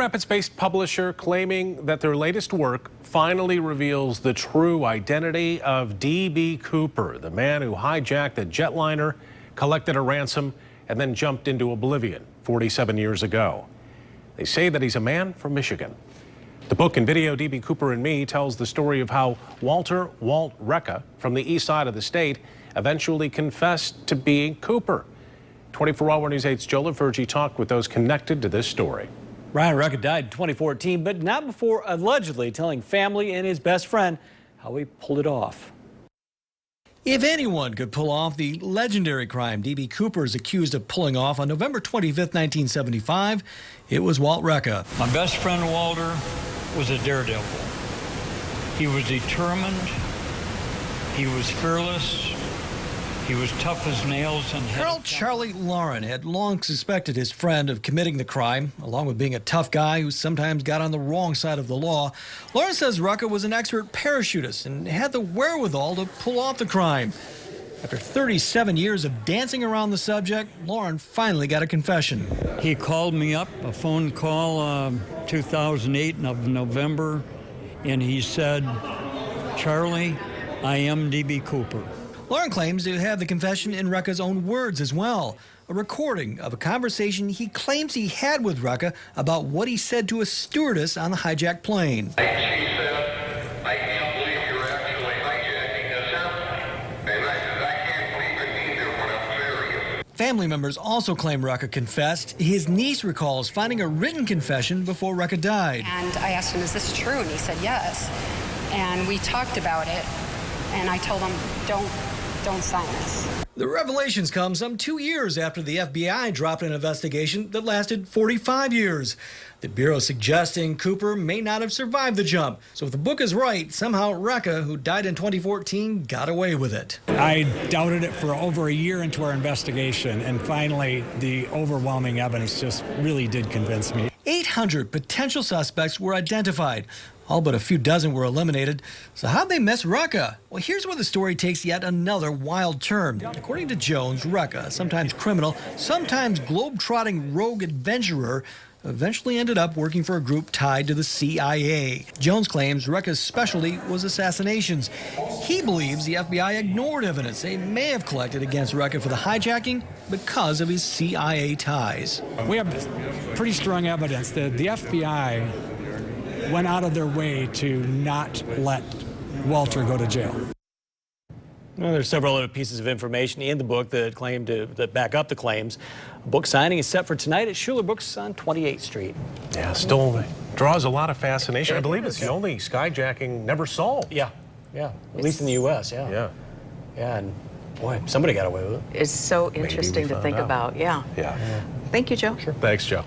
Rapids-based publisher claiming that their latest work finally reveals the true identity of D.B. Cooper, the man who hijacked a jetliner, collected a ransom, and then jumped into oblivion 47 years ago. They say that he's a man from Michigan. The book and video, D.B. Cooper and Me, tells the story of how Walt Recca from the east side of the state eventually confessed to being Cooper. 24-hour News 8's Joe LaVergie talked with those connected to this story. Ryan Recca died in 2014, but not before allegedly telling family and his best friend how he pulled it off. If anyone could pull off the legendary crime D.B. Cooper is accused of pulling off on November 25th, 1975, it was Walt Recca. My best friend Walter was a daredevil. He was determined, he was fearless, he was tough as nails. And Colonel Charlie Lauren had long suspected his friend of committing the crime, along with being a tough guy who sometimes got on the wrong side of the law. Lauren says Recca was an expert parachutist and had the wherewithal to pull off the crime. After 37 years of dancing around the subject, Lauren finally got a confession. He called me up, a phone call, 2008 of November, and he said, "Charlie, I am D.B. Cooper." Lauren claims to have the confession in Recca's own words as well. A recording of a conversation he claims he had with Recca about what he said to a stewardess on the hijacked plane. She said, "I can't believe you're actually hijacking this airplane." And I said, "I can't believe it either when I'm serious." Family members also claim Recca confessed. His niece recalls finding a written confession before Recca died. And I asked him, "Is this true?" And he said, "Yes." And we talked about it, and I told him, don't sign this. The revelations come some 2 years after the FBI dropped an investigation that lasted 45 years. The Bureau suggesting Cooper may not have survived the jump. So if the book is right, somehow Recca, who died in 2014, got away with it. I doubted it for over a year into our investigation, and finally the overwhelming evidence just really did convince me. 800 potential suspects were identified. All but a few dozen were eliminated. So how'd they miss Recca? Well, here's where the story takes yet another wild turn. According to Jones, Recca, sometimes criminal, sometimes globe-trotting rogue adventurer, eventually ended up working for a group tied to the CIA. Jones claims Recca's specialty was assassinations. He believes the FBI ignored evidence they may have collected against Recca for the hijacking because of his CIA ties. We have pretty strong evidence that the FBI went out of their way to not let Walter go to jail. Well, there's several other pieces of information in the book that back up the claims. A book signing is set for tonight at Schuler Books on 28th Street. Yeah, still draws a lot of fascination. I believe it's the only skyjacking never solved. Yeah, at least in the U.S., yeah. Yeah, and boy, somebody got away with it. It's so interesting to think about, yeah. Yeah. Thank you, Joe. Sure. Thanks, Joe.